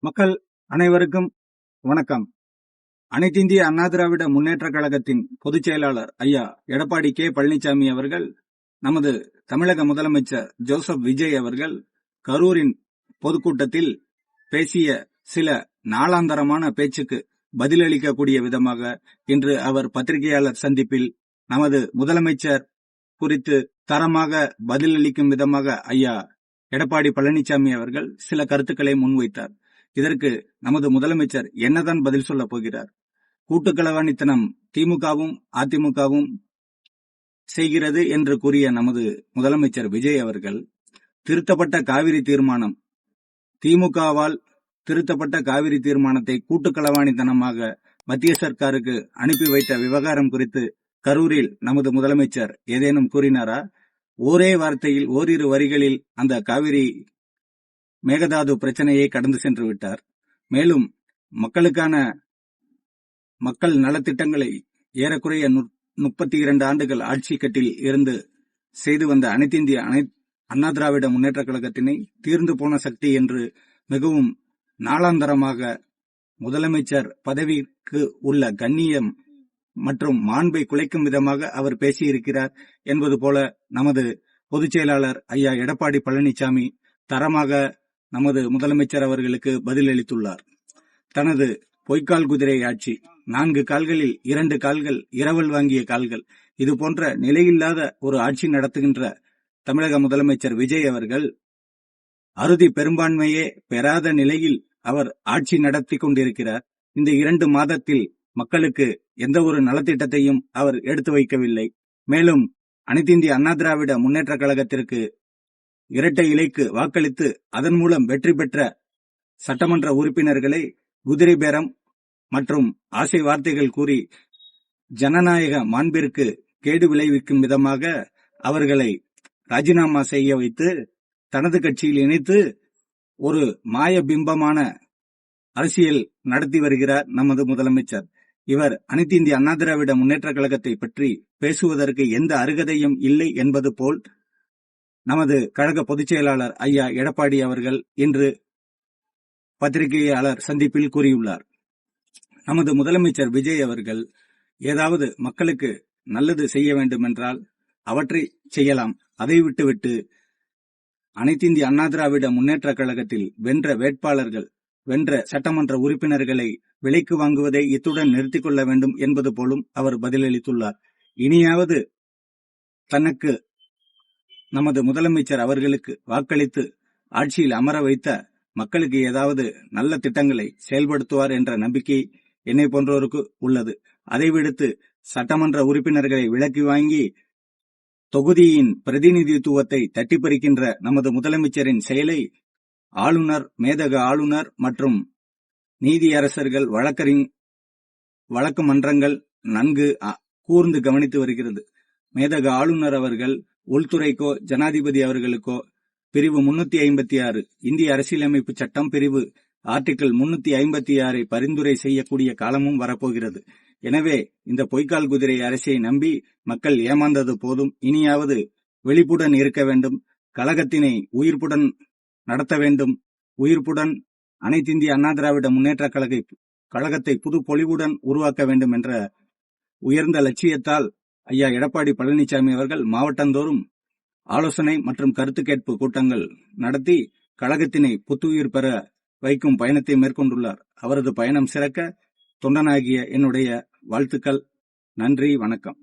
மக்கள் அனைவருக்கும் வணக்கம். அனைத்திந்திய அண்ணா திராவிட முன்னேற்ற கழகத்தின் பொதுச் செயலாளர் ஐயா எடப்பாடி கே பழனிசாமி அவர்கள், நமது தமிழக முதலமைச்சர் ஜோசப் விஜய் அவர்கள் கரூரின் பொதுக்கூட்டத்தில் பேசிய சில நாளாந்தரமான பேச்சுக்கு பதிலளிக்கக்கூடிய விதமாக இன்று அவர் பத்திரிகையாளர் சந்திப்பில் நமது முதலமைச்சர் குறித்து தரமாக பதிலளிக்கும் விதமாக ஐயா எடப்பாடி பழனிசாமி அவர்கள் சில கருத்துக்களை முன்வைத்தார். இதற்கு நமது முதலமைச்சர் என்னதான் பதில் சொல்ல போகிறார்? கூட்டுக்களவாணித்தனம் திமுகவும் அதிமுகவும் செய்கிறது என்று கூறிய நமது முதலமைச்சர் விஜய் அவர்கள், திருத்தப்பட்ட காவிரி தீர்மானம், திமுகவால் திருத்தப்பட்ட காவிரி தீர்மானத்தை கூட்டுக்களவாணித்தனமாக மத்திய சர்க்காருக்கு அனுப்பி வைத்த விவகாரம் குறித்து கரூரில் நமது முதலமைச்சர் ஏதேனும் கூறினாரா? ஒரே வார்த்தையில் ஓரிரு வரிகளில் அந்த காவிரி மேகதாது பிரச்சனையை கடந்து சென்று விட்டார். மேலும் மக்கள் நலத்திட்டங்களை ஏறக்குறைய 32 ஆண்டுகள் ஆட்சி கட்டில் இருந்து செய்து வந்த அனைத்திந்திய அண்ணா திராவிட முன்னேற்ற கழகத்தினை தீர்ந்து போன சக்தி என்று மிகவும் நாளாந்தரமாக முதலமைச்சர் பதவிக்கு உள்ள கண்ணியம் மற்றும் மாண்பை குலைக்கும் விதமாக அவர் பேசியிருக்கிறார் என்பது போல நமது பொதுச் செயலாளர் ஐயா எடப்பாடி பழனிசாமி தரமாக நமது முதலமைச்சர் அவர்களுக்கு பதிலளித்துள்ளார். தனது பொய்க்கால் குதிரை ஆட்சி, 4 கால்களில் 2 கால்கள் இரவல் வாங்கிய கால்கள், இது போன்ற நிலையில்லாத ஒரு ஆட்சி நடத்துகின்ற தமிழக முதலமைச்சர் விஜய் அவர்கள் அறுதி பெரும்பான்மையே பெறாத நிலையில் அவர் ஆட்சி நடத்தி கொண்டிருக்கிறார். இந்த 2 மாதத்தில் மக்களுக்கு எந்த ஒரு நலத்திட்டத்தையும் அவர் எடுத்து வைக்கவில்லை. மேலும் அனைத்திந்திய அண்ணா திராவிட முன்னேற்ற கழகத்திற்கு இரட்டை இலைக்கு வாக்களித்து அதன் மூலம் வெற்றி பெற்ற சட்டமன்ற உறுப்பினர்களை குதிரை பேரம் மற்றும் ஆசை வார்த்தைகள் கூறி ஜனநாயக மாண்பிற்கு கேடு விளைவிக்கும் விதமாக அவர்களை ராஜினாமா செய்ய வைத்து தனது கட்சியில் இணைத்து ஒரு மாய பிம்பமான அரசியல் நடத்தி வருகிறார் நமது முதலமைச்சர். இவர் அனைத்து இந்திய அண்ணா திராவிட முன்னேற்ற கழகத்தை பற்றி பேசுவதற்கு எந்த அருகதையும் இல்லை என்பது போல் நமது கழக பொதுச் செயலாளர் ஐயா எடப்பாடி அவர்கள் இன்று பத்திரிகையாளர் சந்திப்பில் கூறியுள்ளார். நமது முதலமைச்சர் விஜய் அவர்கள் ஏதாவது மக்களுக்கு நல்லது செய்ய வேண்டுமென்றால் அவற்றை செய்யலாம். அதை விட்டுவிட்டு அனைத்திந்திய அண்ணா திராவிட முன்னேற்ற கழகத்தில் வென்ற வேட்பாளர்கள், வென்ற சட்டமன்ற உறுப்பினர்களை விலைக்கு வாங்குவதை இத்துடன் நிறுத்திக் கொள்ள வேண்டும் என்பது போலும் அவர் பதிலளித்துள்ளார். இனியாவது தனக்கு நமது முதலமைச்சர் அவர்களுக்கு வாக்களித்து ஆட்சியில் அமர வைத்த மக்களுக்கு ஏதாவது நல்ல திட்டங்களை செயல்படுத்துவார் என்ற நம்பிக்கை என்னை போன்றோருக்கு உள்ளது. அதை விடுத்து சட்டமன்ற உறுப்பினர்களை விலக்கி வாங்கி தொகுதியின் பிரதிநிதித்துவத்தை தட்டி பறிக்கின்ற நமது முதலமைச்சரின் செயலை ஆளுநர், மேதக ஆளுநர் மற்றும் நீதியரசர்கள், வழக்கு மன்றங்கள் நன்கு கூர்ந்து கவனித்து வருகிறது. மேதக ஆளுநர் அவர்கள் உள்துறைக்கோ ஜனாதிபதி அவர்களுக்கோ பிரிவு 356 இந்திய அரசியலமைப்பு சட்டம் பிரிவு ஆர்டிகிள் 356 பரிந்துரை செய்யக்கூடிய காலமும் வரப்போகிறது. எனவே இந்த பொய்க்கால் குதிரை அரசியை நம்பி மக்கள் ஏமாந்தது போதும். இனியாவது விழிப்புடன் இருக்க வேண்டும். கழகத்தினை உயிர்ப்புடன் நடத்த வேண்டும். உயிர்ப்புடன் அனைத்திந்திய அண்ணா திராவிட முன்னேற்ற கழகத்தை புது பொலிவுடன் உருவாக்க வேண்டும் என்ற உயர்ந்த லட்சியத்தால் ஐயா எடப்பாடி பழனிசாமி அவர்கள் மாவட்டந்தோறும் ஆலோசனை மற்றும் கருத்து கேட்பு கூட்டங்கள் நடத்தி கழகத்தினை புத்துயிர் பெற வைக்கும் பயணத்தை மேற்கொண்டுள்ளார். அவரது பயணம் சிறக்க தொண்டனாகிய என்னுடைய வாழ்த்துக்கள். நன்றி, வணக்கம்.